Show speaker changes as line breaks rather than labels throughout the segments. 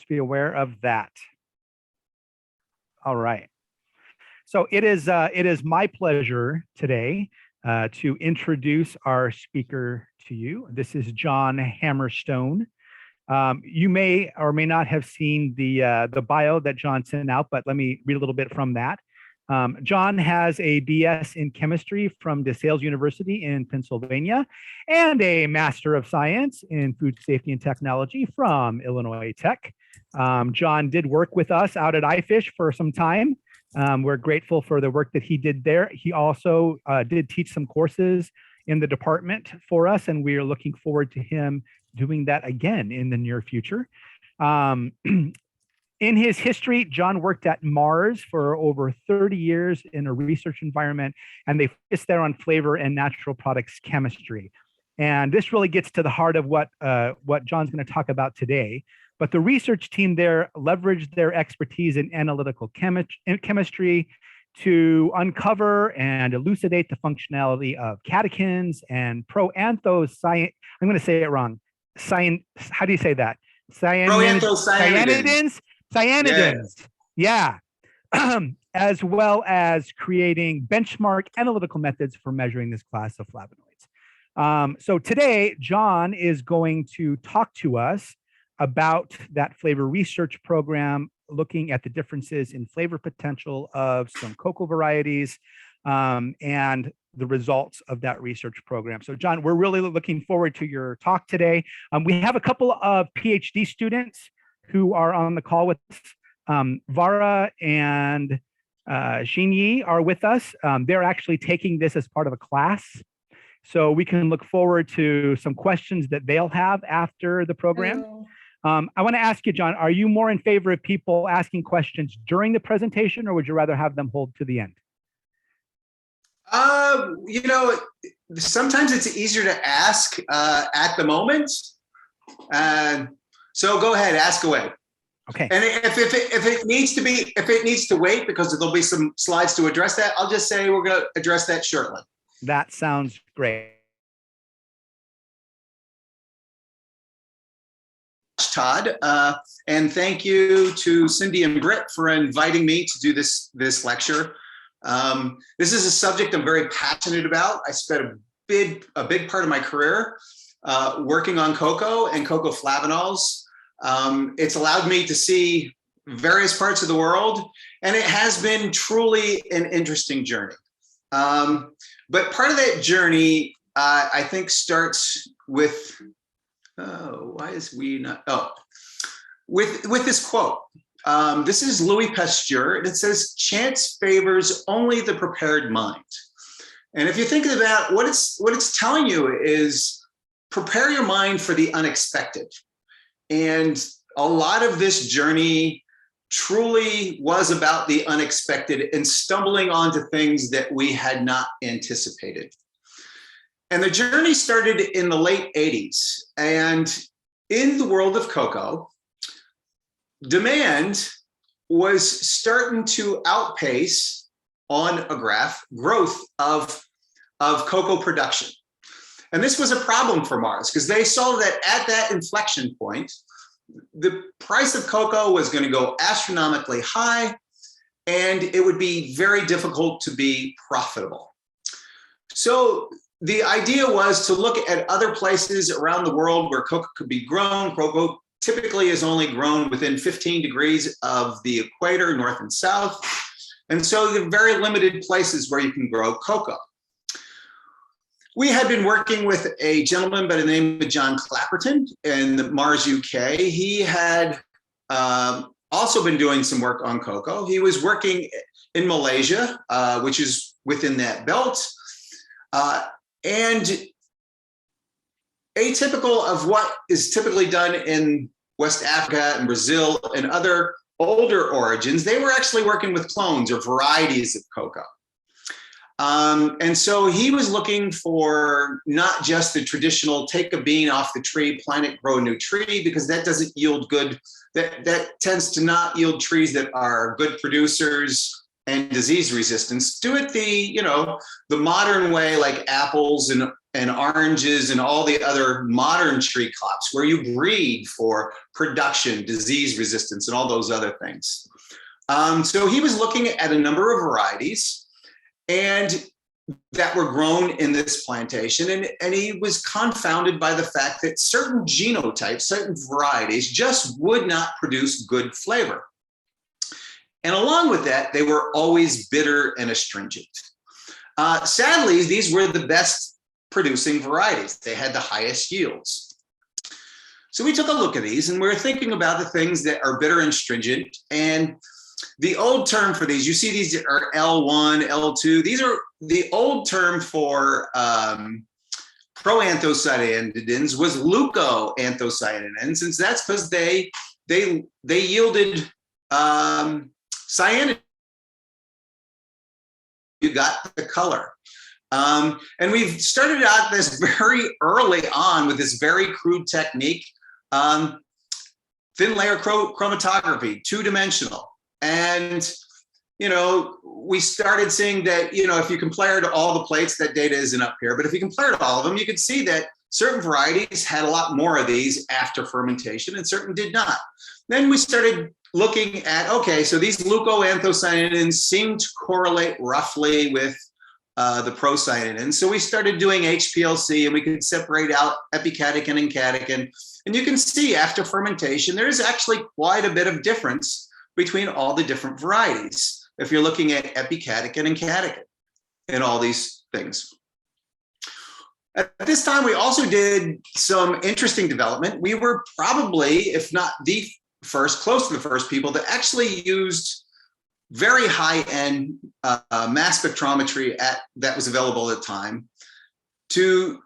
Just be aware of that. All right. So it is my pleasure today to introduce our speaker to you. This is John Hammerstone. You may or may not have seen the bio that John sent out, but let me read a little bit from that. John has a BS in chemistry from DeSales University in Pennsylvania and a Master of Science in Food Safety and Technology from Illinois Tech. John did work with us out at iFish for some time. We're grateful for the work that he did there. He also did teach some courses in the department for us, and we are looking forward to him doing that again in the near future. In his history, John worked at Mars for over 30 years in a research environment, and they focused there on flavor and natural products chemistry. And this really gets to the heart of what John's going to talk about today. But the research team there leveraged their expertise in analytical chemistry to uncover and elucidate the functionality of catechins and I'm going to say it wrong. How do you say that? Cyanidins. Yeah. As well as creating benchmark analytical methods for measuring this class of flavonoids. So today, John is going to talk to us about that flavor research program, looking at the differences in flavor potential of some cocoa varieties and the results of that research program. So John, we're really looking forward to your talk today. We have a couple of PhD students who are on the call with us. Vara and Xinyi are with us. They're actually taking this as part of a class. So we can look forward to some questions that they'll have after the program.
Hello.
I want to ask you, John, are you more in favor of people asking questions during the presentation, or would you rather have them hold to the end?
Sometimes it's easier to ask at the moment. So go ahead, ask away.
Okay.
And if it needs to wait because there'll be some slides to address that, I'll just say we're going to address that shortly.
That sounds great.
Todd, and thank you to Cindy and Britt for inviting me to do this lecture. This is a subject I'm very passionate about. I spent a big part of my career working on cocoa and cocoa flavanols. It's allowed me to see various parts of the world, and it has been truly an interesting journey. But part of that journey, I think, starts with with this quote. This is Louis Pasteur, and it says, "Chance favors only the prepared mind." And if you think about what it's telling you is prepare your mind for the unexpected. And a lot of this journey truly was about the unexpected and stumbling onto things that we had not anticipated. And the journey started in the late 80s. And in the world of cocoa, demand was starting to outpace, on a graph, growth of cocoa production. And this was a problem for Mars because they saw that at that inflection point, the price of cocoa was going to go astronomically high, and it would be very difficult to be profitable. So the idea was to look at other places around the world where cocoa could be grown. Cocoa typically is only grown within 15 degrees of the equator, north and south. And so there are very limited places where you can grow cocoa. We had been working with a gentleman by the name of John Clapperton in Mars, UK. He had also been doing some work on cocoa. He was working in Malaysia, which is within that belt. And atypical of what is typically done in West Africa and Brazil and other older origins, they were actually working with clones or varieties of cocoa. And so he was looking for not just the traditional take a bean off the tree, plant it, grow a new tree, because that doesn't yield good. That tends to not yield trees that are good producers and disease resistance. Do it the modern way, like apples and and oranges and all the other modern tree crops where you breed for production, disease resistance, and all those other things. So he was looking at a number of varieties and that were grown in this plantation. And he was confounded by the fact that certain genotypes, certain varieties just would not produce good flavor. And along with that, they were always bitter and astringent. Sadly, these were the best producing varieties. They had the highest yields. So we took a look at these and we were thinking about the things that are bitter and astringent. And the old term for these, you see these are L1, L2. These are the old term for proanthocyanidins was leucoanthocyanidins, and that's because they yielded cyanidin. You got the color. And we've started out this very early on with this very crude technique, thin layer chromatography, two-dimensional. And, you know, we started seeing that, you know, if you compare to all the plates, that data isn't up here, but if you compare to all of them, you can see that certain varieties had a lot more of these after fermentation and certain did not. Then we started looking at, okay, so these leucoanthocyanidins seem to correlate roughly with the procyanidins. So we started doing HPLC and we could separate out epicatechin and catechin. And you can see after fermentation, there is actually quite a bit of difference between all the different varieties, if you're looking at epicatechin and catechin and all these things. At this time, we also did some interesting development. We were probably, if not the first, close to the first people that actually used very high-end mass spectrometry that was available at the time to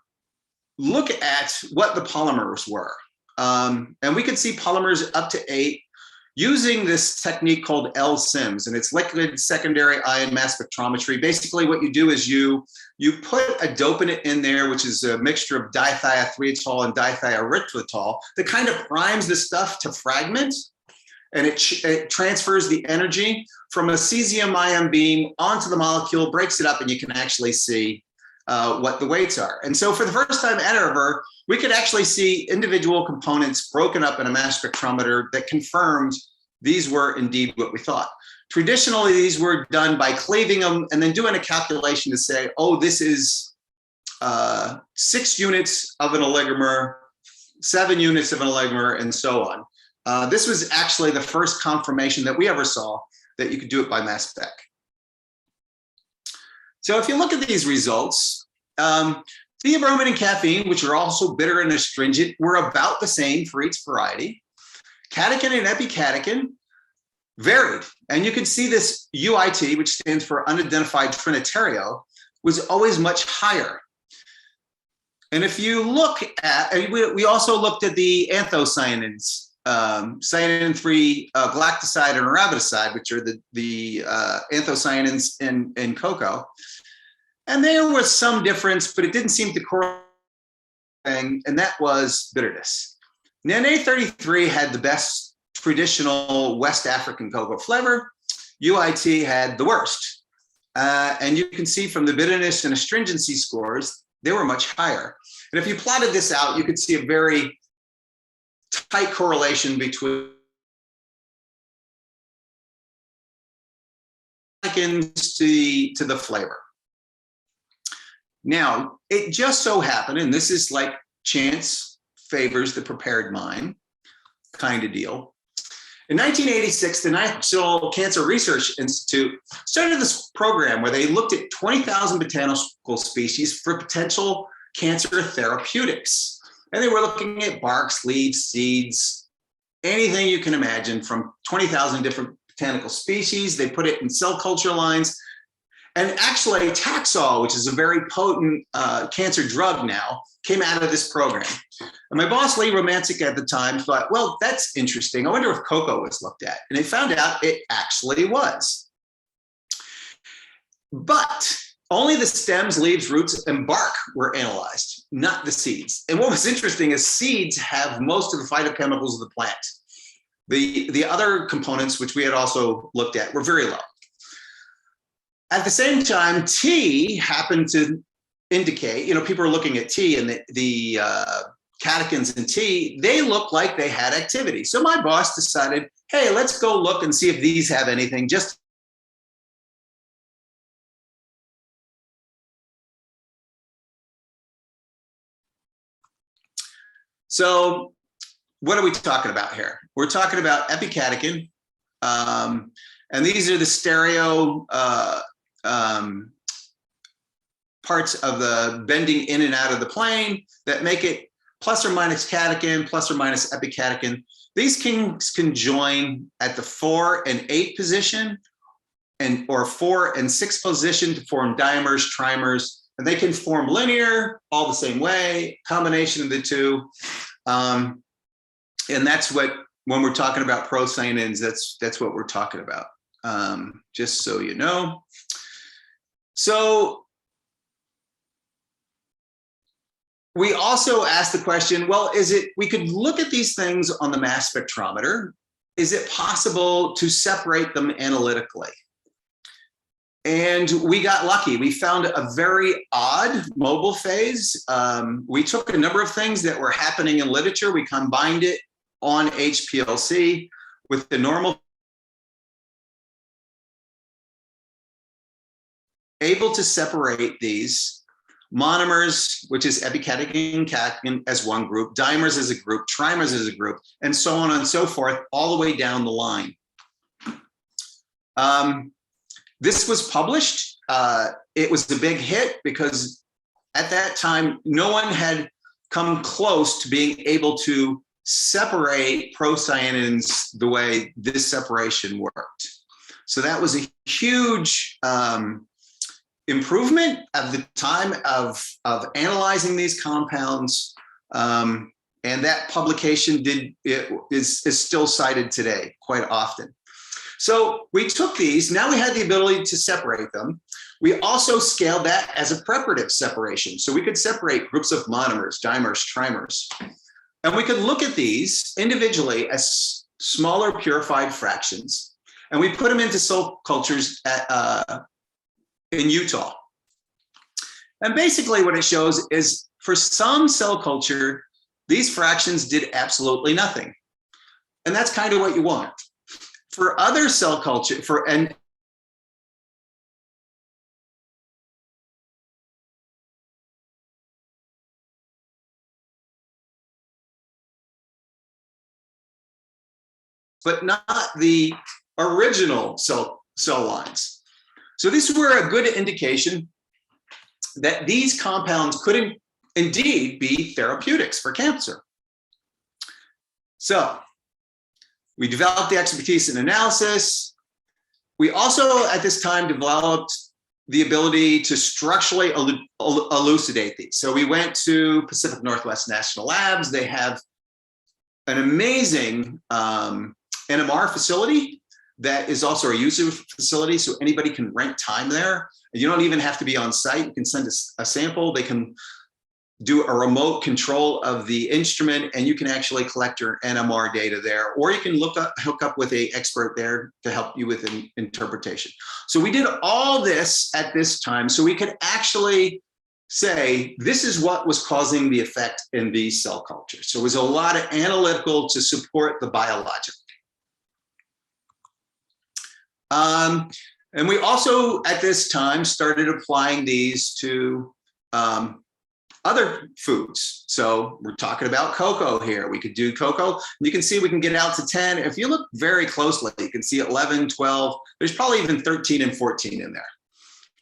look at what the polymers were. And we could see polymers up to 8 using this technique called LSIMS, and it's liquid secondary ion mass spectrometry. Basically, what you do is you put a dopant in there, which is a mixture of dithiathreatol and dithiarythritol that kind of primes the stuff to fragment, and it transfers the energy from a cesium ion beam onto the molecule, breaks it up, and you can actually see what the weights are. And so for the first time ever, we could actually see individual components broken up in a mass spectrometer that confirmed these were indeed what we thought. Traditionally, these were done by cleaving them and then doing a calculation to say, oh, this is 6 units of an oligomer, 7 units of an oligomer, and so on. This was actually the first confirmation that we ever saw that you could do it by mass spec. So if you look at these results, theobromine and caffeine, which are also bitter and astringent, were about the same for each variety. Catechin and epicatechin varied. And you can see this UIT, which stands for unidentified trinitario, was always much higher. And if you look at, and we also looked at the anthocyanins, cyanidin-3 galactoside and arabidoside, which are the anthocyanins in cocoa. And there was some difference, but it didn't seem to correlate, and that was bitterness. NA33 had the best traditional West African cocoa flavor. UIT had the worst. And you can see from the bitterness and astringency scores, they were much higher. And if you plotted this out, you could see a very tight correlation between to the flavor. Now, it just so happened, and this is like chance favors the prepared mind kind of deal. In 1986, the National Cancer Research Institute started this program where they looked at 20,000 botanical species for potential cancer therapeutics. And they were looking at barks, leaves, seeds, anything you can imagine from 20,000 different botanical species. They put it in cell culture lines. And actually, Taxol, which is a very potent cancer drug now, came out of this program. And my boss, Lee Romancic, at the time thought, well, that's interesting. I wonder if cocoa was looked at. And they found out it actually was. But only the stems, leaves, roots, and bark were analyzed, not the seeds. And what was interesting is seeds have most of the phytochemicals of the plant. The other components, which we had also looked at, were very low. At the same time, tea happened to indicate, people are looking at tea and the catechins in tea, they look like they had activity. So my boss decided, hey, let's go look and see if these have anything. So what are we talking about here? We're talking about epicatechin, and these are the stereo parts of the bending in and out of the plane that make it plus or minus catechin, plus or minus epicatechin. These can join at the 4 and 8 position, or 4 and 6 position to form dimers, trimers, and they can form linear, all the same way, combination of the two. And that's what, when we're talking about procyanins, that's what we're talking about, just so you know. So we also asked the question, well, we could look at these things on the mass spectrometer. Is it possible to separate them analytically? And we got lucky. We found a very odd mobile phase. We took a number of things that were happening in literature. We combined it on HPLC with the normal, able to separate these monomers, which is epicatechin, catechin as one group, dimers as a group, trimers as a group, and so on and so forth, all the way down the line. This was published. It was a big hit because at that time, no one had come close to being able to separate procyanins the way this separation worked. So that was a huge improvement at the time of analyzing these compounds. And that publication is still cited today quite often. So we took these, now we had the ability to separate them. We also scaled that as a preparative separation. So we could separate groups of monomers, dimers, trimers. And we could look at these individually as smaller purified fractions. And we put them into cell cultures in Utah. And basically what it shows is for some cell culture, these fractions did absolutely nothing. And that's kind of what you want. For other cell culture, but not the original cell lines. So these were a good indication that these compounds could indeed be therapeutics for cancer. So we developed the expertise in analysis. We also, at this time, developed the ability to structurally elucidate these. So we went to Pacific Northwest National Labs. They have an amazing NMR facility that is also a user facility, so anybody can rent time there. You don't even have to be on site. You can send a sample. They can do a remote control of the instrument, and you can actually collect your NMR data there, or you can hook up with an expert there to help you with an interpretation. So we did all this at this time so we could actually say, this is what was causing the effect in these cell cultures. So it was a lot of analytical to support the biological. And we also, at this time, started applying these to other foods. So we're talking about cocoa here. We could do cocoa. You can see we can get out to 10. If you look very closely, you can see 11, 12. There's probably even 13 and 14 in there,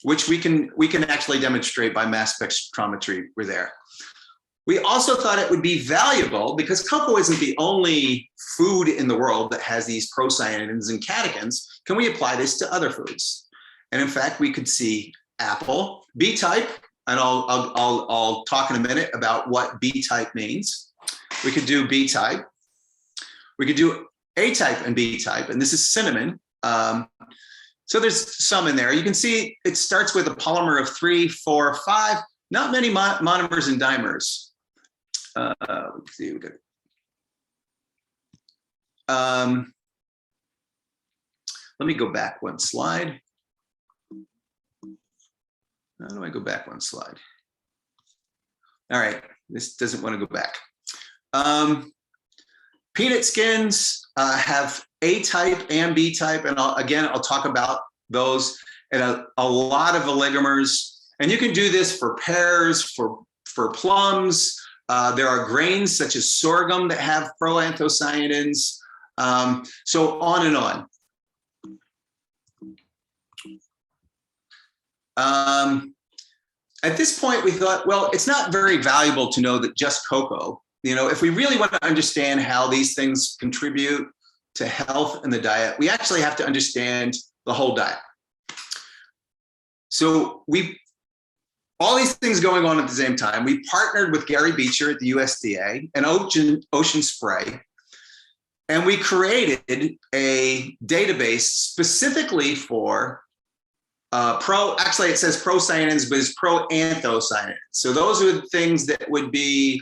which we can actually demonstrate by mass spectrometry. We're there. We also thought it would be valuable because cocoa isn't the only food in the world that has these procyanins and catechins. Can we apply this to other foods? And in fact, we could see apple, B-type, and I'll talk in a minute about what B-type means. We could do B-type. We could do A-type and B-type, and this is cinnamon. So there's some in there. You can see it starts with a polymer of 3, 4, 5. Not many monomers and dimers. Let's see. Let me go back one slide. How do I go back one slide? All right, this doesn't want to go back. Peanut skins have A type and B type, and I'll talk about those, and a lot of oligomers. And you can do this for pears, for plums. There are grains such as sorghum that have proanthocyanins. So on and on. At this point, we thought, well, it's not very valuable to know that just cocoa. If we really want to understand how these things contribute to health in the diet, we actually have to understand the whole diet. So all these things going on at the same time, we partnered with Gary Beecher at the USDA and Ocean Spray, and we created a database specifically for actually it says procyanins, but it's proanthocyanins. So those are the things that would be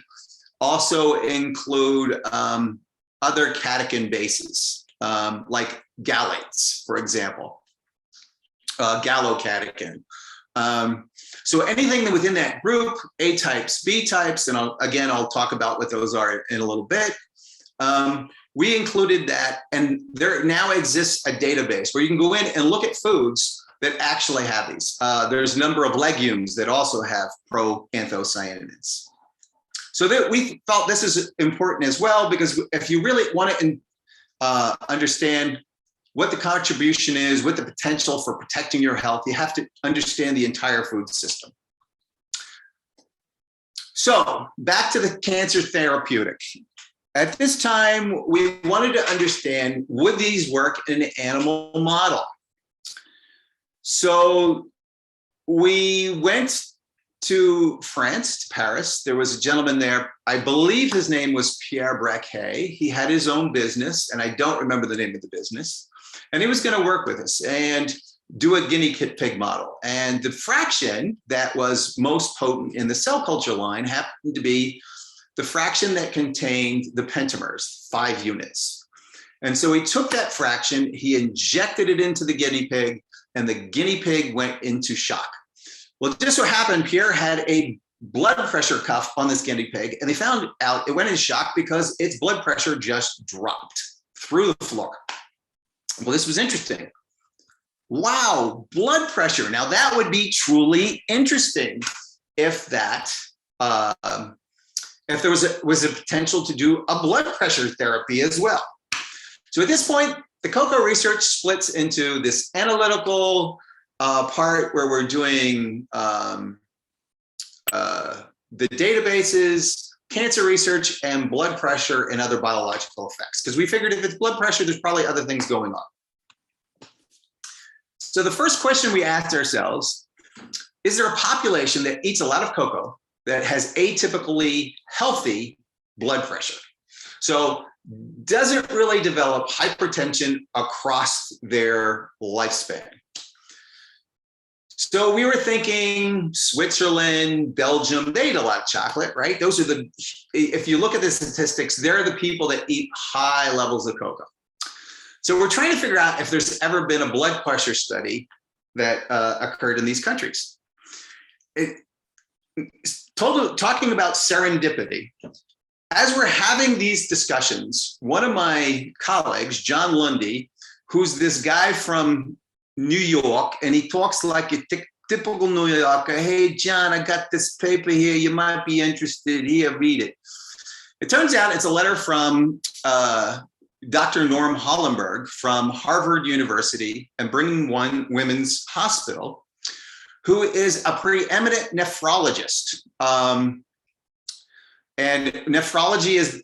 also include other catechin bases, like galates, for example, gallocatechin. So anything within that group, A types, B types, and I'll talk about what those are in a little bit. We included that, and there now exists a database where you can go in and look at foods that actually have these. There's a number of legumes that also have proanthocyanins. So that we felt this is important as well, because if you really want to understand what the contribution is, what the potential for protecting your health, you have to understand the entire food system. So back to the cancer therapeutic. At this time, we wanted to understand, would these work in an animal model? So we went to France, to Paris. There was a gentleman there. I believe his name was Pierre Braquet. He had his own business, and I don't remember the name of the business. And he was going to work with us and do a guinea pig model. And the fraction that was most potent in the cell culture line happened to be the fraction that contained the pentamers, 5 units. And so he took that fraction, he injected it into the guinea pig, and the guinea pig went into shock. Well, it just so happened Pierre had a blood pressure cuff on this guinea pig, and they found out it went in shock because its blood pressure just dropped through the floor. Well, this was interesting. Wow, blood pressure. Now that would be truly interesting if there was a potential to do a blood pressure therapy as well. So at this point, the cocoa research splits into this analytical part where we're doing the databases, cancer research, and blood pressure and other biological effects. Because we figured if it's blood pressure, there's probably other things going on. So the first question we asked ourselves, is there a population that eats a lot of cocoa that has atypically healthy blood pressure? So doesn't really develop hypertension across their lifespan. So we were thinking Switzerland, Belgium, they eat a lot of chocolate, right? Those are if you look at the statistics, they're the people that eat high levels of cocoa. So we're trying to figure out if there's ever been a blood pressure study that occurred in these countries. Talking about serendipity, as we're having these discussions, one of my colleagues, John Lundy, who's this guy from New York, and he talks like a typical New Yorker. Hey, John, I got this paper here. You might be interested. Here, read it. It turns out it's a letter from Dr. Norm Hollenberg from Harvard University and Brigham Young Women's Hospital, who is a preeminent nephrologist. And nephrology is,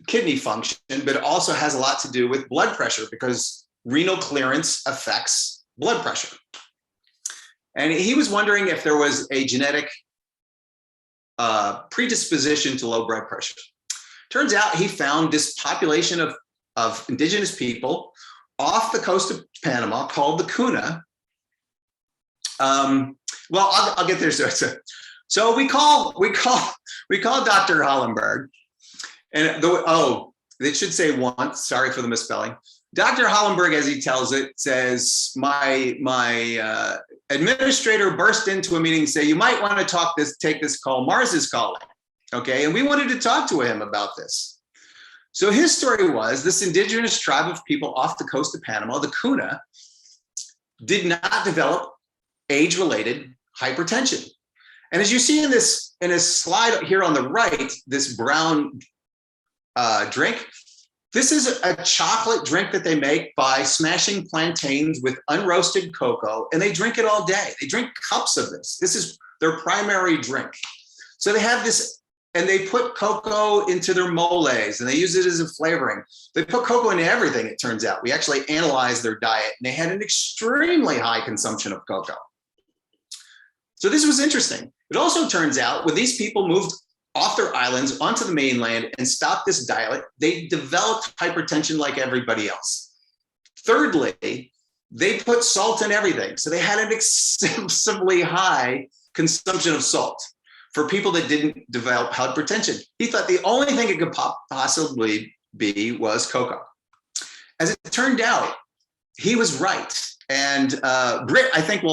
kidney function, but it also has a lot to do with blood pressure because renal clearance affects blood pressure. And he was wondering if there was a genetic predisposition to low blood pressure. Turns out he found this population of indigenous people off the coast of Panama called the Kuna. Well, I'll get there. So we call Dr. Hollenberg, and it should say once, sorry for the misspelling. Dr. Hollenberg, as he tells it, says, my administrator burst into a meeting and say, you might want to take this call. Mars is calling. Okay. And we wanted to talk to him about this. So his story was this indigenous tribe of people off the coast of Panama, the Kuna, did not develop age-related hypertension. And as you see in this slide here on the right, this brown drink, this is a chocolate drink that they make by smashing plantains with unroasted cocoa, and they drink it all day. They drink cups of this. This is their primary drink. So they have this, and they put cocoa into their moles, and they use it as a flavoring. They put cocoa into everything, it turns out. We actually analyzed their diet, and they had an extremely high consumption of cocoa. So this was interesting. It also turns out when these people moved off their islands onto the mainland and stopped this diet, they developed hypertension like everybody else. Thirdly, they put salt in everything. So they had an excessively high consumption of salt for people that didn't develop hypertension. He thought the only thing it could possibly be was cocoa. As it turned out, he was right. And Britt, I think,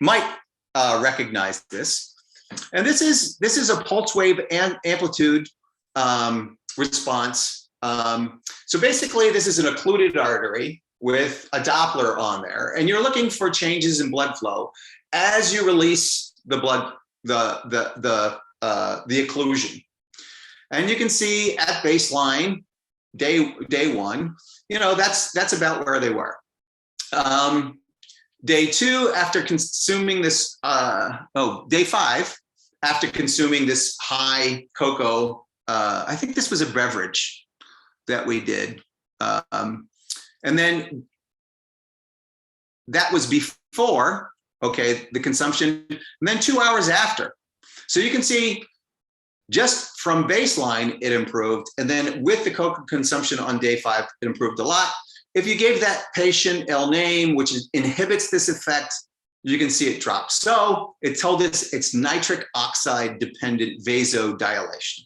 might recognize this. And this is a pulse wave amplitude response. So basically, this is an occluded artery with a Doppler on there, and you're looking for changes in blood flow as you release the blood, the occlusion. And you can see at baseline, day one, that's about where they were. Day two, after consuming this, day five, after consuming this high cocoa, I think this was a beverage that we did. And then that was before, the consumption, and then 2 hours after. So you can see just from baseline, it improved. And then with the cocoa consumption on day five, it improved a lot. If you gave that patient L-name, which inhibits this effect, you can see it drop. So it told us it's nitric oxide dependent vasodilation.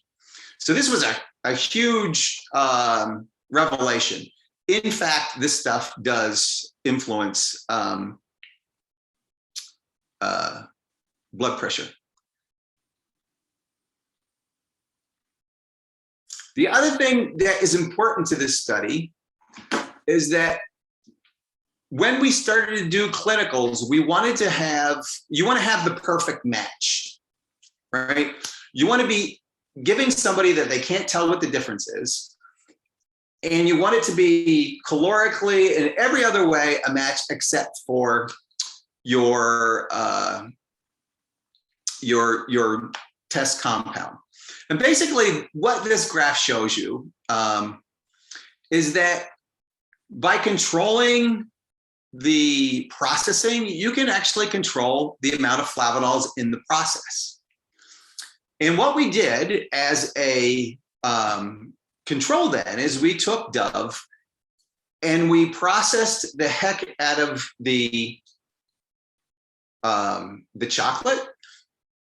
So this was a huge revelation. In fact, this stuff does influence blood pressure. The other thing that is important to this study is that when we started to do clinicals, you want to have the perfect match, right? You want to be giving somebody that they can't tell what the difference is. And you want it to be calorically and every other way a match except for your test compound. And basically what this graph shows you is that by controlling the processing, you can actually control the amount of flavanols in the process. And what we did as a control then is we took Dove and we processed the heck out of the chocolate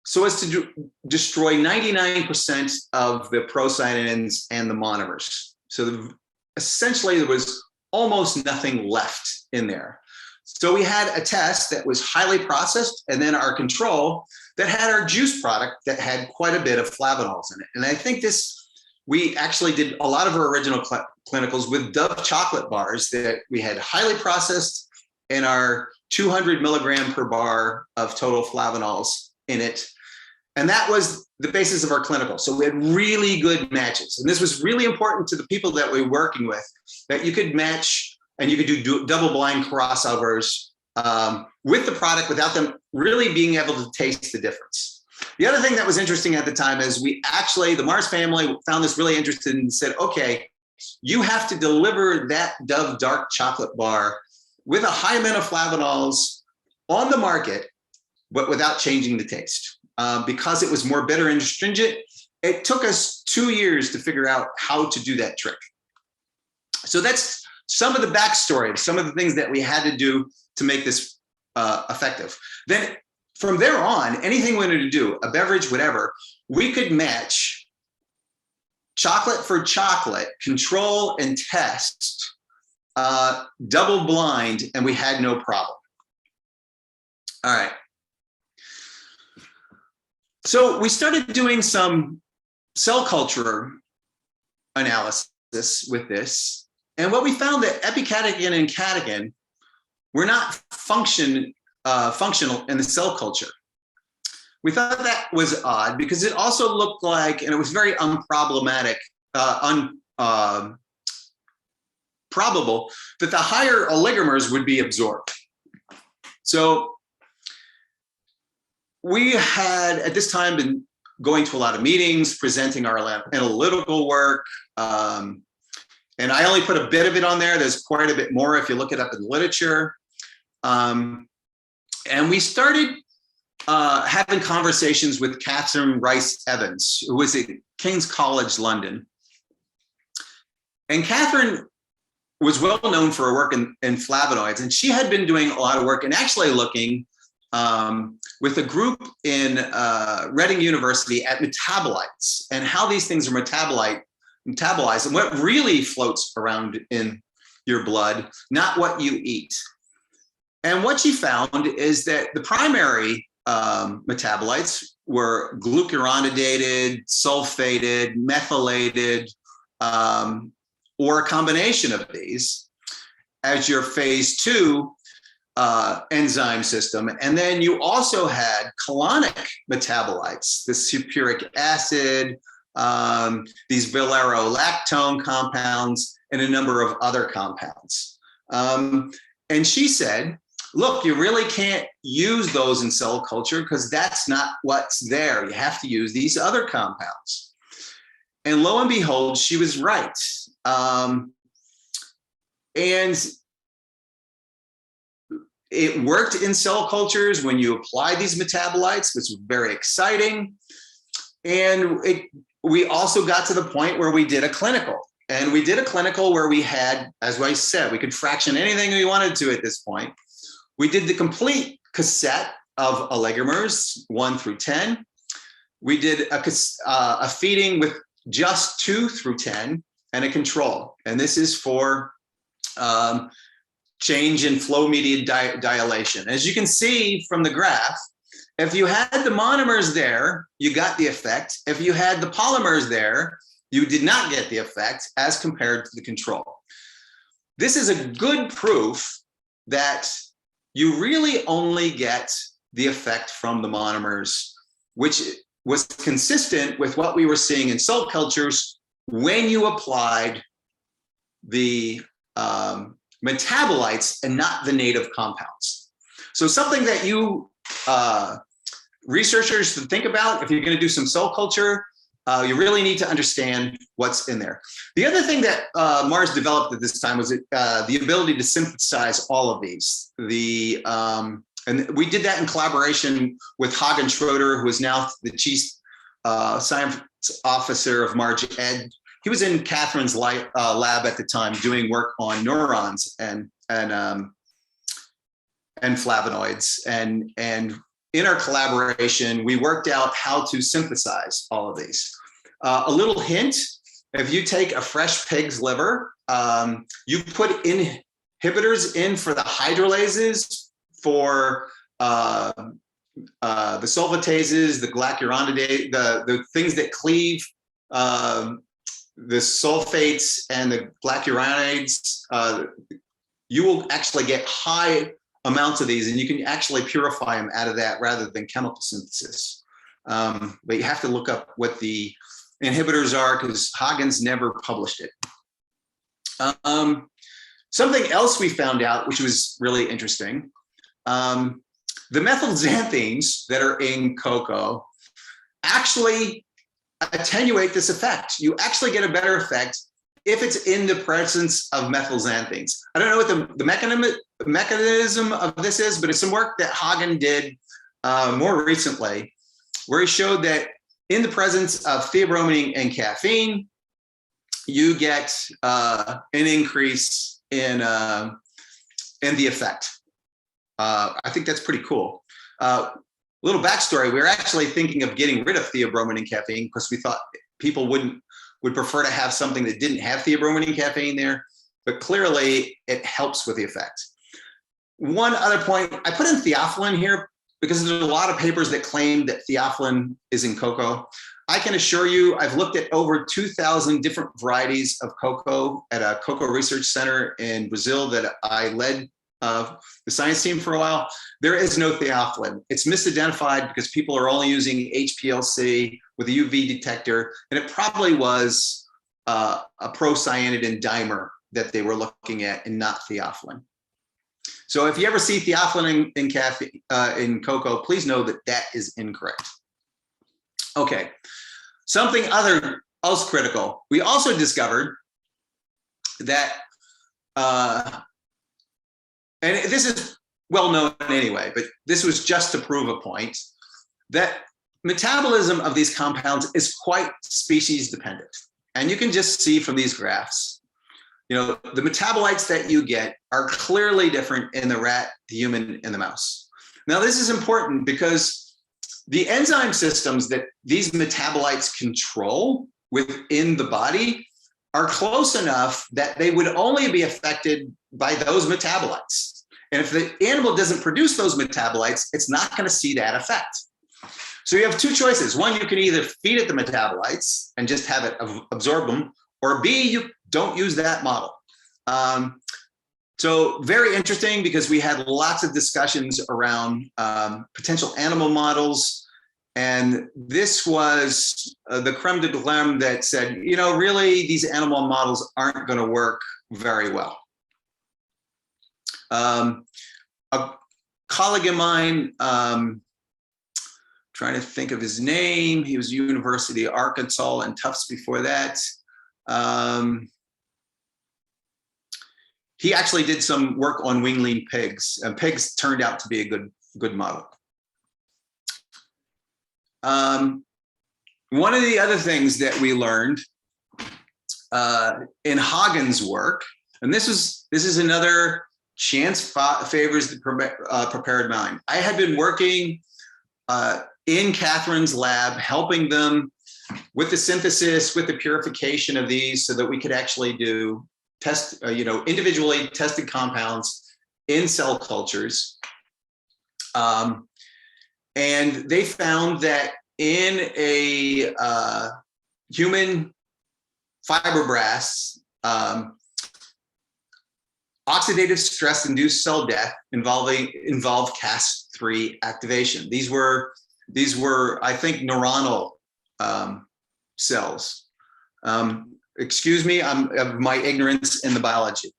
so as to destroy 99% of the procyanins and the monomers. So essentially there was almost nothing left in there. So we had a test that was highly processed, and then our control that had our juice product that had quite a bit of flavanols in it. And I think we actually did a lot of our original clinicals with Dove chocolate bars that we had highly processed and our 200 milligram per bar of total flavanols in it. And that was the basis of our clinical. So we had really good matches. And this was really important to the people that we were working with, that you could match and you could do double-blind crossovers with the product without them really being able to taste the difference. The other thing that was interesting at the time is the Mars family found this really interesting and said, okay, you have to deliver that Dove dark chocolate bar with a high amount of flavanols on the market, but without changing the taste. Because it was more bitter and astringent, it took us 2 years to figure out how to do that trick. So that's some of the backstory, some of the things that we had to do to make this effective. Then from there on, anything we wanted to do, a beverage, whatever, we could match chocolate for chocolate, control and test, double blind, and we had no problem. All right. So we started doing some cell culture analysis with this. And what we found that epicatechin and catechin were not functional in the cell culture. We thought that was odd because it also looked like, and it was very unproblematic, probable that the higher oligomers would be absorbed. So we had at this time been going to a lot of meetings, presenting our analytical work. And I only put a bit of it on there. There's quite a bit more if you look it up in the literature. And we started having conversations with Catherine Rice Evans, who was at King's College London. And Catherine was well known for her work in flavonoids, and she had been doing a lot of work and actually looking with a group in Reading University at metabolites and how these things are metabolized and what really floats around in your blood, not what you eat. And what she found is that the primary metabolites were glucuronidated, sulfated, methylated, or a combination of these as your phase 2 enzyme system. And then you also had colonic metabolites, the sulfuric acid, these valerolactone compounds, and a number of other compounds. And she said, look, you really can't use those in cell culture because that's not what's there. You have to use these other compounds. And lo and behold, she was right. And it worked in cell cultures when you apply these metabolites, which was very exciting. And we also got to the point where we did a clinical. And we did a clinical where we had, as I said, we could fraction anything we wanted to at this point. We did the complete cassette of oligomers, 1 through 10. We did a feeding with just 2 through 10 and a control. And this is for change in flow-mediated dilation. As you can see from the graph, if you had the monomers there, you got the effect. If you had the polymers there, you did not get the effect as compared to the control. This is a good proof that you really only get the effect from the monomers, which was consistent with what we were seeing in cell cultures when you applied the metabolites and not the native compounds. So something that you researchers to think about if you're going to do some cell culture, you really need to understand what's in there. The other thing that Mars developed at this time was the ability to synthesize all of these. And we did that in collaboration with Hagen Schroeder, who is now the chief science officer of Marge Ed. He was in Catherine's lab at the time doing work on neurons and flavonoids. And in our collaboration, we worked out how to synthesize all of these. A little hint, if you take a fresh pig's liver, you put inhibitors in for the hydrolases, for the sulfatases, the glucuronidase, the things that cleave the sulfates and the glucuronides, you will actually get high amounts of these, and you can actually purify them out of that rather than chemical synthesis. But you have to look up what the inhibitors are because Hagen's never published it. Something else we found out, which was really interesting, the methylxanthines that are in cocoa actually attenuate this effect. You actually get a better effect if it's in the presence of methylxanthines. I don't know what the mechanism of this is, but it's some work that Hagen did more recently, where he showed that in the presence of theobromine and caffeine, you get an increase in the effect. I think that's pretty cool. Little backstory, we were actually thinking of getting rid of theobromine and caffeine because we thought people wouldn't would prefer to have something that didn't have theobromine and caffeine there, but clearly it helps with the effect. One other point, I put in theophylline here because there's a lot of papers that claim that theophylline is in cocoa. I can assure you, I've looked at over 2,000 different varieties of cocoa at a cocoa research center in Brazil that I led the science team for a while. There is no theophylline. It's misidentified because people are only using HPLC with a UV detector, and it probably was a procyanidin dimer that they were looking at and not theophylline. So if you ever see theophylline in caffeine in cocoa, please know that that is incorrect. Okay, something else critical. We also discovered that, and this is well known anyway, but this was just to prove a point, that metabolism of these compounds is quite species dependent. And you can just see from these graphs, the metabolites that you get are clearly different in the rat, the human, and the mouse. Now, this is important because the enzyme systems that these metabolites control within the body are close enough that they would only be affected by those metabolites. And if the animal doesn't produce those metabolites, it's not going to see that effect. So you have two choices. One, you can either feed it the metabolites and just have it absorb them, or B, you don't use that model. So very interesting because we had lots of discussions around potential animal models. And this was the creme de la creme that said, really, these animal models aren't going to work very well. A colleague of mine, trying to think of his name, he was University of Arkansas and Tufts before that. He actually did some work on wingling pigs, and pigs turned out to be a good model. One of the other things that we learned in Hagen's work, and this is another chance favors the prepared mind. I had been working in Catherine's lab, helping them with the synthesis, with the purification of these, so that we could actually do individually tested compounds in cell cultures. And they found that in a human fibroblasts, oxidative stress-induced cell death involved Cas3 activation. These were, I think, neuronal cells. Excuse me, of my ignorance in the biology.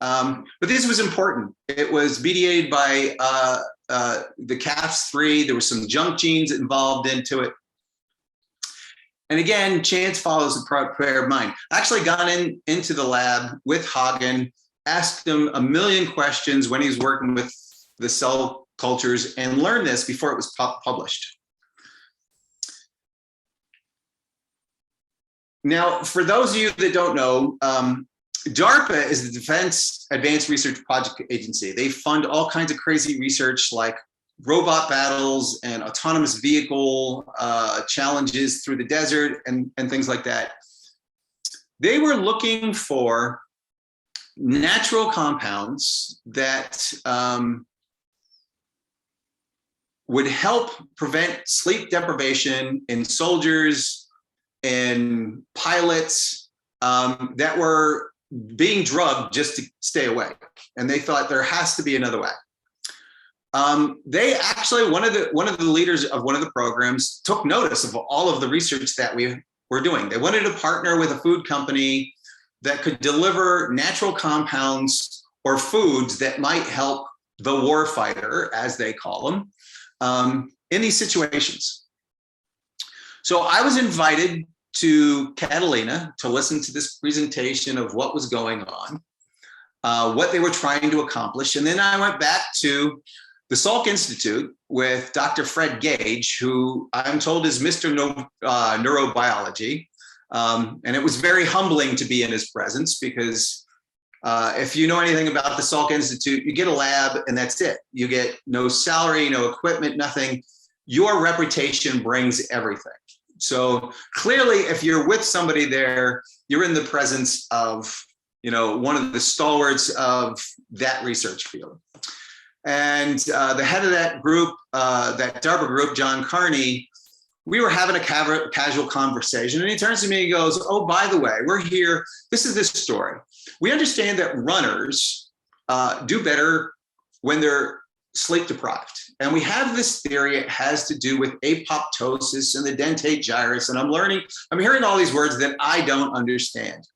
But this was important. It was mediated by the Cas3. There were some junk genes involved into it. And again, chance follows the prepared mind. I actually got into the lab with Hagen, asked him a million questions when he was working with the cell cultures, and learned this before it was published. Now, for those of you that don't know, DARPA is the Defense Advanced Research Project Agency. They fund all kinds of crazy research like robot battles and autonomous vehicle challenges through the desert and things like that. They were looking for natural compounds that would help prevent sleep deprivation in soldiers and pilots that were being drugged just to stay awake. And they thought there has to be another way. They actually, one of the leaders of one of the programs took notice of all of the research that we were doing. They wanted to partner with a food company that could deliver natural compounds or foods that might help the warfighter, as they call them, in these situations. So I was invited to Catalina to listen to this presentation of what was going on, what they were trying to accomplish. And then I went back to the Salk Institute with Dr. Fred Gage, who I'm told is Mr. Neurobiology. And it was very humbling to be in his presence because if you know anything about the Salk Institute, you get a lab and that's it. You get no salary, no equipment, nothing. Your reputation brings everything. So clearly, if you're with somebody there, you're in the presence of, one of the stalwarts of that research field. And the head of that group, that DARPA group, John Carney, we were having a casual conversation, and he turns to me and he goes, "Oh, by the way, we're here. This is this story. We understand that runners do better when they're sleep deprived. And we have this theory, it has to do with apoptosis and the dentate gyrus. And I'm hearing all these words that I don't understand."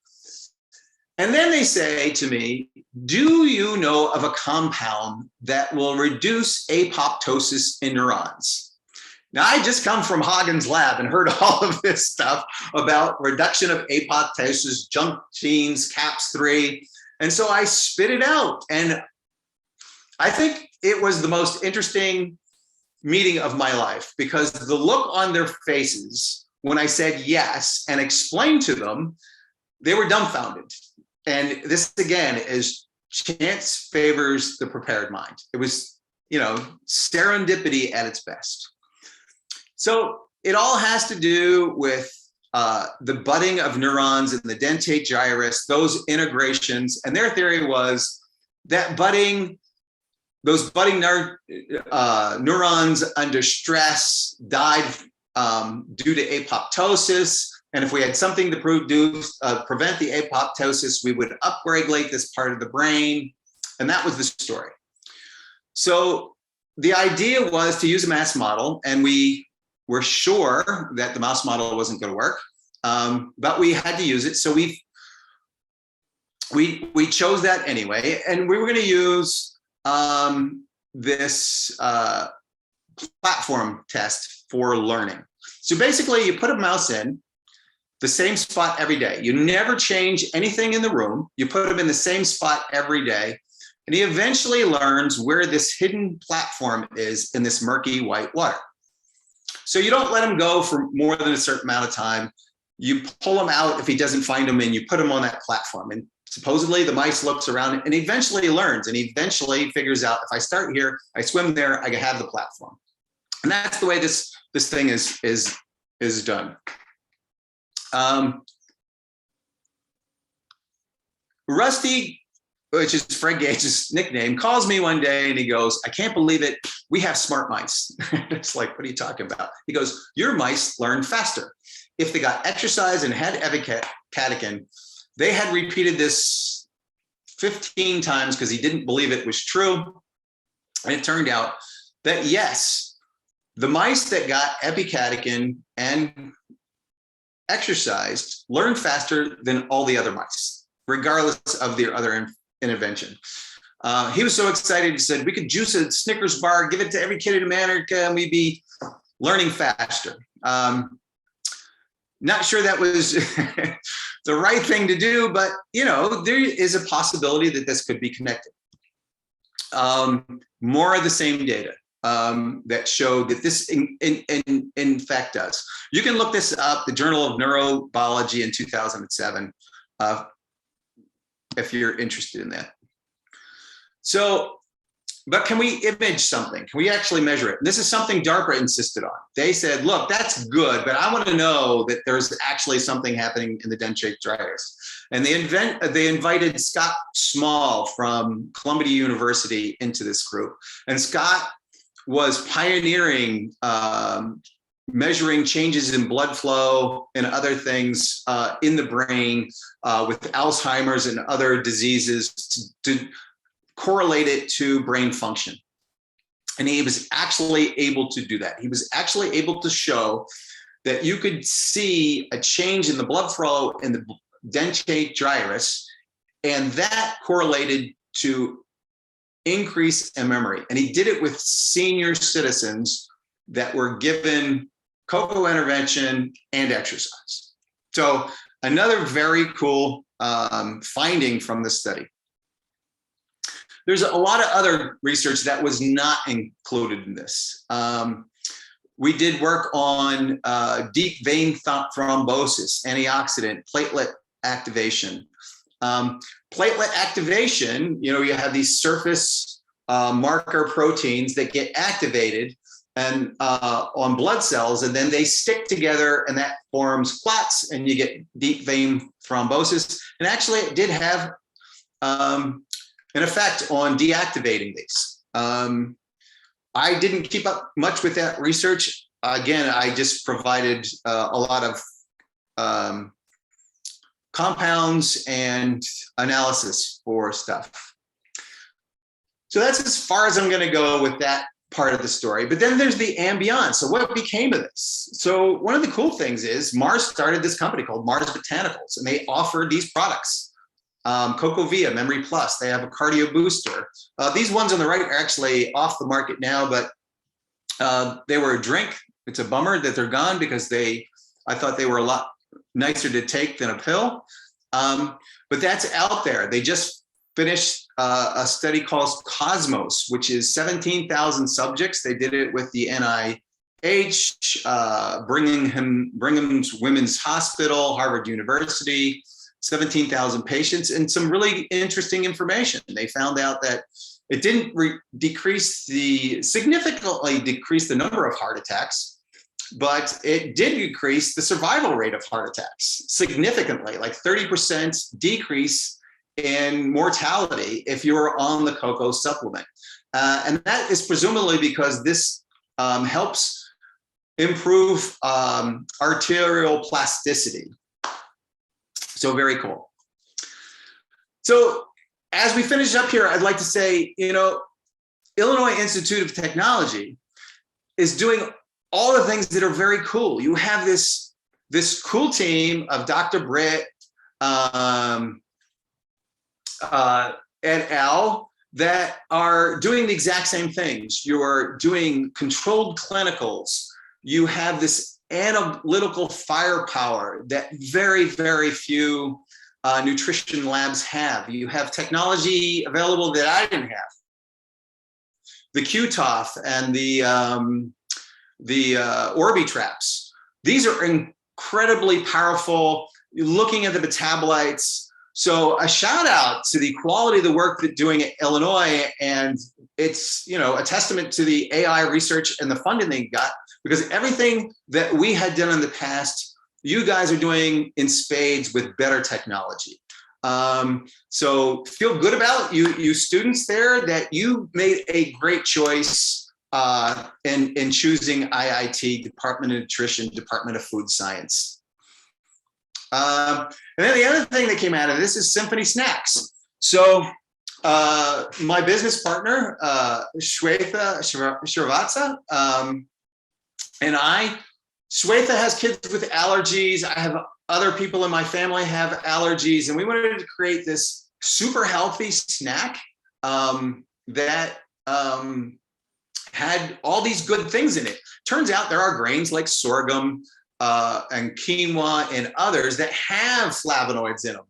And then they say to me, "Do you know of a compound that will reduce apoptosis in neurons?" Now, I just come from Hagen's lab and heard all of this stuff about reduction of apoptosis, junk genes, CAPS3. And so I spit it out. And I think it was the most interesting meeting of my life, because the look on their faces when I said yes and explained to them, they were dumbfounded. And this, again, is chance favors the prepared mind. It was, serendipity at its best. So it all has to do with the budding of neurons in the dentate gyrus, those integrations. And their theory was that those budding neurons under stress died due to apoptosis. And if we had something to prevent the apoptosis, we would upregulate this part of the brain. And that was the story. So the idea was to use a mouse model, and we were sure that the mouse model wasn't going to work, but we had to use it. So we chose that anyway, and we were going to use this platform test for learning. So basically, you put a mouse in the same spot every day. You never change anything in the room. You put him in the same spot every day, and he eventually learns where this hidden platform is in this murky white water. So you don't let him go for more than a certain amount of time. You pull him out if he doesn't find him, and you put him on that platform. And supposedly the mice looks around and eventually learns, and eventually figures out, if I start here, I swim there, I can have the platform. And that's the way this thing is done. Rusty, which is Fred Gage's nickname, calls me one day and he goes, "I can't believe it. We have smart mice." It's like, "What are you talking about?" He goes, "Your mice learn faster. If they got exercise and had epicatechin, they had repeated this 15 times because he didn't believe it was true. And it turned out that yes, the mice that got epicatechin and exercised learned faster than all the other mice, regardless of their other intervention." He was so excited, he said, "We could juice a Snickers bar, give it to every kid in America, and we'd be learning faster." Not sure that was the right thing to do, but there is a possibility that this could be connected. More of the same data that showed that this in fact does. You can look this up, the Journal of Neurobiology in 2007, if you're interested in that. So, but can we image something? Can we actually measure it? And this is something DARPA insisted on. They said, "Look, that's good, but I want to know that there's actually something happening in the dentate gyrus." And they invited Scott Small from Columbia University into this group. And Scott was pioneering measuring changes in blood flow and other things in the brain with Alzheimer's and other diseases to correlate it to brain function. And he was actually able to do that. He was actually able to show that you could see a change in the blood flow in the dentate gyrus, and that correlated to increase in memory. And he did it with senior citizens that were given cocoa intervention and exercise. So another very cool finding from this study. There's a lot of other research that was not included in this. We did work on deep vein thrombosis, antioxidant, platelet activation. Platelet activation, you have these surface marker proteins that get activated, and on blood cells, and then they stick together, and that forms clots, and you get deep vein thrombosis. And actually, it did have an effect on deactivating these. I didn't keep up much with that research. Again, I just provided a lot of compounds and analysis for stuff. So that's as far as I'm going to go with that part of the story. But then there's the and beyond. So what became of this? So one of the cool things is Mars started this company called Mars Botanicals, and they offered these products. Cocovia, Memory Plus, they have a cardio booster. These ones on the right are actually off the market now, but they were a drink. It's a bummer that they're gone because I thought they were a lot nicer to take than a pill. But that's out there. They just finished a study called Cosmos, which is 17,000 subjects. They did it with the NIH, Brigham Women's Hospital, Harvard University, 17,000 patients, and some really interesting information. They found out that it didn't significantly decrease the number of heart attacks, but it did decrease the survival rate of heart attacks significantly, like 30% decrease in mortality if you're on the cocoa supplement. And that is presumably because this helps improve arterial plasticity. So very cool. So as we finish up here, I'd like to say, Illinois Institute of Technology is doing all the things that are very cool. You have this cool team of Dr. Britt et al. That are doing the exact same things. You're doing controlled clinicals. You have this analytical firepower that very, very few nutrition labs have. You have technology available that I didn't have. The QTOF and the Orbitraps. These are incredibly powerful. You're looking at the metabolites. So a shout out to the quality of the work that doing at Illinois, and it's a testament to the AI research and the funding they got, because everything that we had done in the past, you guys are doing in spades with better technology. So feel good about you students there, that you made a great choice in choosing IIT, Department of Nutrition, Department of Food Science. And then the other thing that came out of this is Symphony Snacks. So my business partner, Shweta Srivatsa, and Shweta has kids with allergies. I have other people in my family have allergies, and we wanted to create this super healthy snack that had all these good things in it. Turns out there are grains like sorghum and quinoa and others that have flavonoids in them.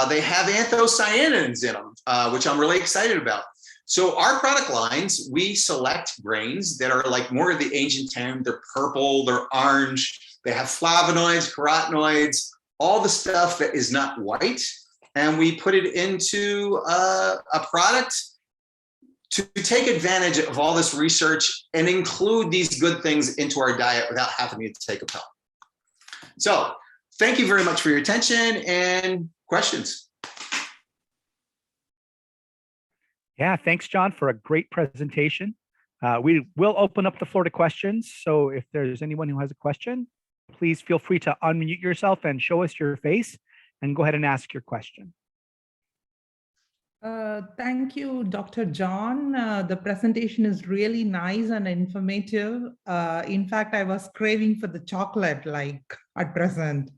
They have anthocyanins in them, which I'm really excited about. So our product lines, we select grains that are like more of the ancient time. They're purple, they're orange, they have flavonoids, carotenoids, all the stuff that is not white. And we put it into a product to take advantage of all this research and include these good things into our diet without having to take a pill. So thank you very much for your attention and questions.
Yeah, thanks, John, for a great presentation. We will open up the floor to questions. So if there's anyone who has a question, please feel free to unmute yourself and show us your face and go ahead and ask your question.
Thank you, Dr. John. The presentation is really nice and informative. In fact, I was craving for the chocolate like at present.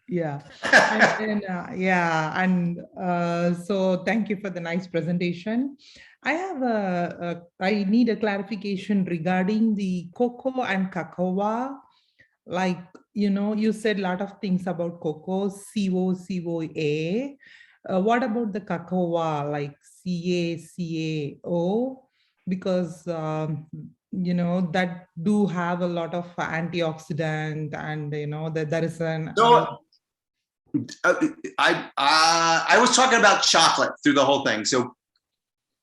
Yeah. So thank you for the nice presentation. I need a clarification regarding the cocoa and cacao. Like, you said a lot of things about cocoa, COA. What about the cacao, like CaCao? Because, that do have a lot of antioxidant, and, that there is an...
So, I was talking about chocolate through the whole thing. So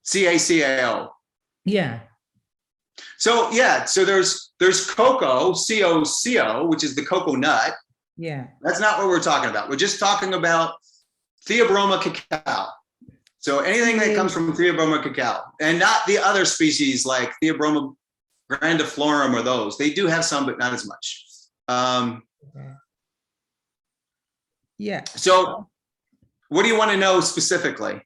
CaCao.
Yeah.
So yeah, so there's cocoa, COCO, which is the cocoa nut.
Yeah.
That's not what we're talking about. We're just talking about Theobroma cacao. So anything that comes from Theobroma cacao, and not the other species like Theobroma grandiflorum or those. They do have some, but not as much.
Yeah.
So what do you want to know specifically?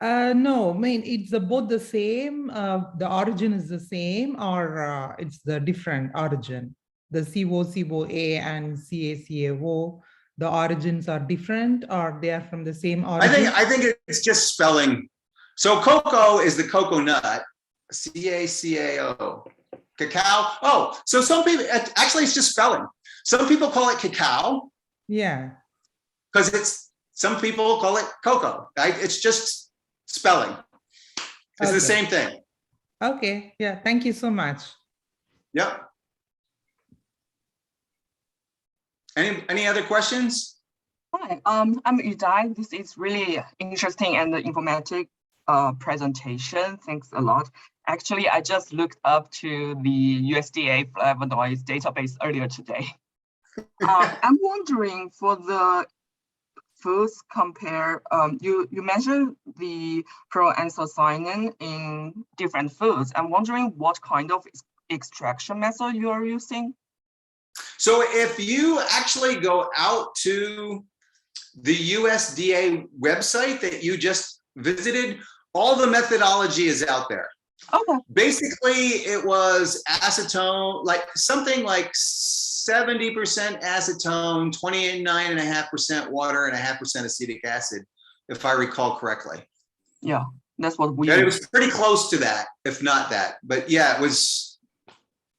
No, I mean, it's both the same. The origin is the same, or it's the different origin. The COCOA and CACAO, the origins are different, or they are from the same origin?
I think it's just spelling. So cocoa is the cocoa nut, CACAO. Cacao. Oh, so some people, actually it's just spelling. Some people call it cacao.
Yeah.
Because some people call it cocoa. Right? It's just spelling. It's the same thing.
Okay. Yeah. Thank you so much.
Yep. Any other questions?
Hi, I'm Yudai. This is really interesting and informative presentation. Thanks a lot. Actually, I just looked up to the USDA Flavanols database earlier today. I'm wondering for the foods compare, you mentioned the proanthocyanin in different foods. I'm wondering what kind of extraction method you are using?
So if you actually go out to the USDA website that you just visited, all the methodology is out there.
Okay.
Basically, it was acetone, like something like 70% acetone, 29.5% water, and 0.5% acetic acid, if I recall correctly.
Yeah, that's what we.
And it was pretty close to that, if not that. But yeah, it was.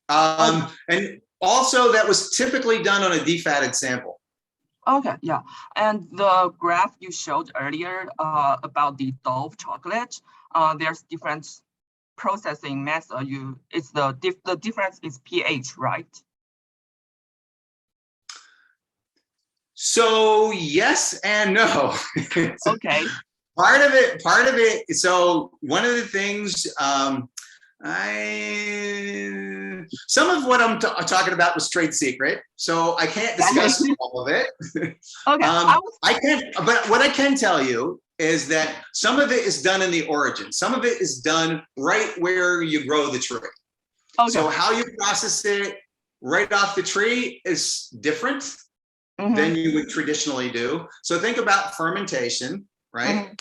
And also, that was typically done on a defatted sample.
Okay, yeah. And the graph you showed earlier about the Dove chocolate, there's different processing method. The difference is pH, right?
So yes and no.
Okay.
Part of it. So one of the things some of what I'm talking about was trade secret, so I can't discuss all of it.
Okay.
I can't, but what I can tell you is that some of it is done in the origin. Some of it is done right where you grow the tree. Okay. So how you process it right off the tree is different than you would traditionally do. So think about fermentation, right?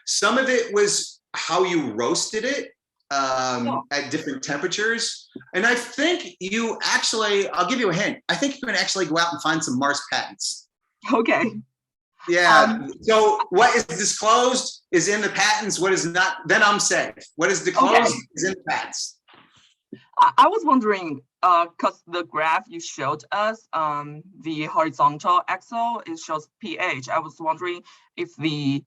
Some of it was how you roasted it at different temperatures. And I think you actually, I'll give you a hint. I think you can actually go out and find some Mars patents.
Okay.
Yeah. So what is disclosed is in the patents. What is not, then I'm safe. What is disclosed is in the patents.
I was wondering, because the graph you showed us, the horizontal axle, it shows pH. I was wondering if the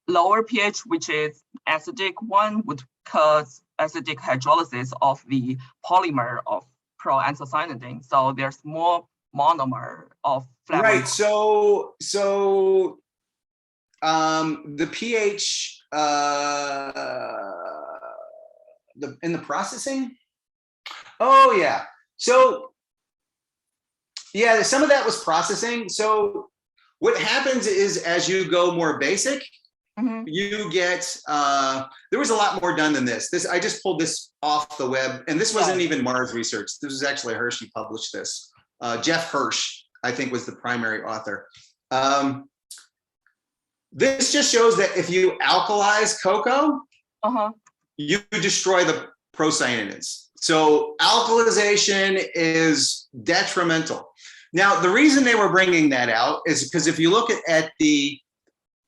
lower pH, which is acidic one, would cause acidic hydrolysis of the polymer of proanthocyanin. So there's more monomer of flavonoid.
Right. So the pH in the processing. Oh yeah. So yeah, some of that was processing. So what happens is as you go more basic, you get there was a lot more done than this. I just pulled this off the web, and this wasn't even Mars research. This was actually Hershey published this. Jeff Hirsch, I think, was the primary author. This just shows that if you alkalize cocoa, you destroy the procyanins. So alkalization is detrimental. Now, the reason they were bringing that out is because if you look at the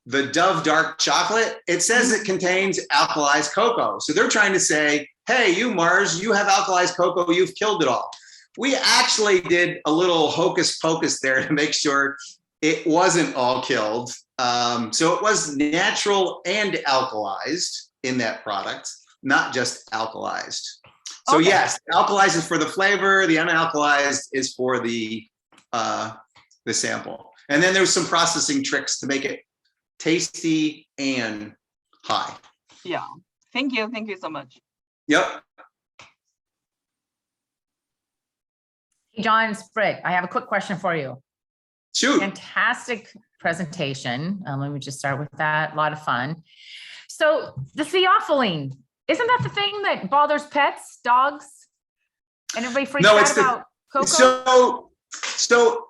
Dove dark chocolate, it says it contains alkalized cocoa. So they're trying to say, hey, you Mars, you have alkalized cocoa, you've killed it all. We actually did a little hocus pocus there to make sure it wasn't all killed. So it was natural and alkalized in that product, not just alkalized. So yes, alkalized is for the flavor, the unalkalized is for the sample. And then there's some processing tricks to make it tasty and high.
Yeah, thank you so much.
Yep.
Hey, John Sprague, I have a quick question for you.
Shoot.
Fantastic presentation. Let me just start with that. A lot of fun. So the theophylline, isn't that the thing that bothers pets, dogs? And everybody freaks out about cocoa?
So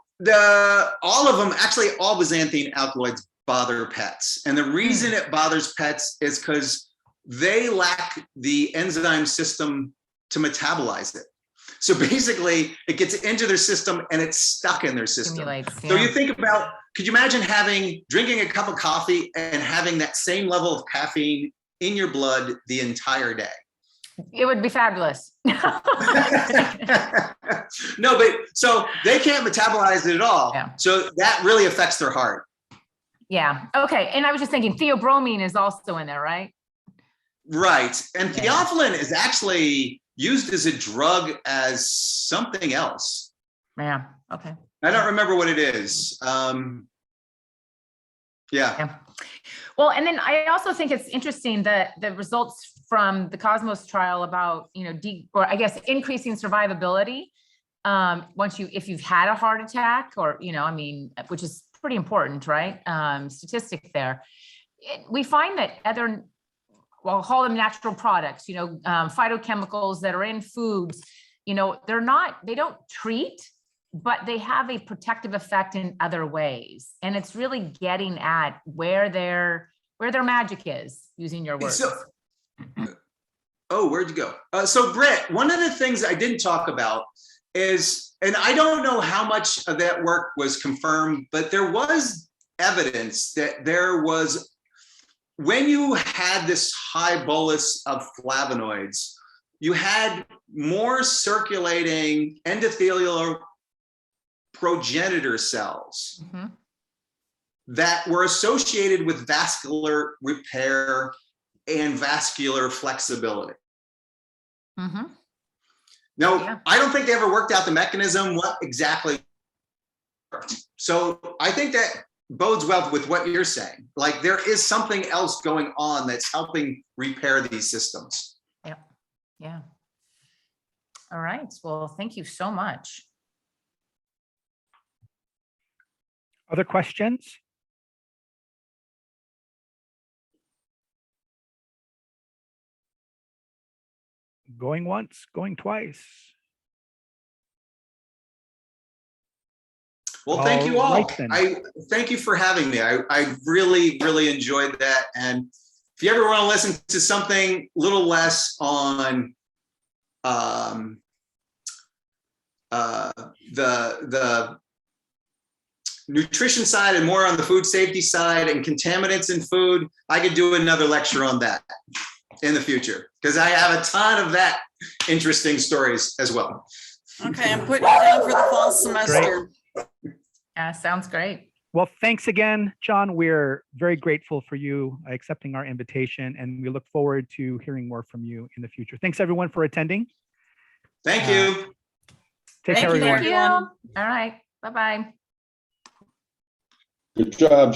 all of them, actually all xanthine alkaloids bother pets. And the reason it bothers pets is because they lack the enzyme system to metabolize it. So basically it gets into their system and it's stuck in their system. So you think about, could you imagine drinking a cup of coffee and having that same level of caffeine in your blood the entire day?
It would be fabulous.
No, but so they can't metabolize it at all.
Yeah.
So that really affects their heart.
Yeah. Okay. And I was just thinking theobromine is also in there, right?
Right. And theophylline is actually used as a drug as something else.
Yeah. Okay.
I don't remember what it is. Yeah.
Well, and then I also think it's interesting that the results from the Cosmos trial about, or I guess increasing survivability if you've had a heart attack or, which is pretty important, right? Statistic there. We find that I'll call them natural products, phytochemicals that are in foods, they don't treat, but they have a protective effect in other ways. And it's really getting at where their magic is, using your words.
Where'd you go? So Britt, one of the things I didn't talk about is, and I don't know how much of that work was confirmed, but there was evidence that when you had this high bolus of flavonoids, you had more circulating endothelial progenitor cells that were associated with vascular repair and vascular flexibility. Now, I don't think they ever worked out the mechanism, what exactly. So I think that bodes well with what you're saying. Like there is something else going on that's helping repair these systems.
Yeah. All right. Well, thank you so much.
Other questions? Going once, going twice.
Well, thank you all.
Right then.
I thank you for having me. I really, really enjoyed that. And if you ever want to listen to something a little less on the nutrition side and more on the food safety side and contaminants in food, I could do another lecture on that in the future, because I have a ton of that interesting stories as well.
Okay, I'm putting you down for the fall semester.
Yeah, sounds great.
Well, thanks again, John. We're very grateful for you accepting our invitation, and we look forward to hearing more from you in the future. Thanks, everyone, for attending.
Thank you.
Take care, everyone.
Thank you. All right. Bye-bye.
Good job, John.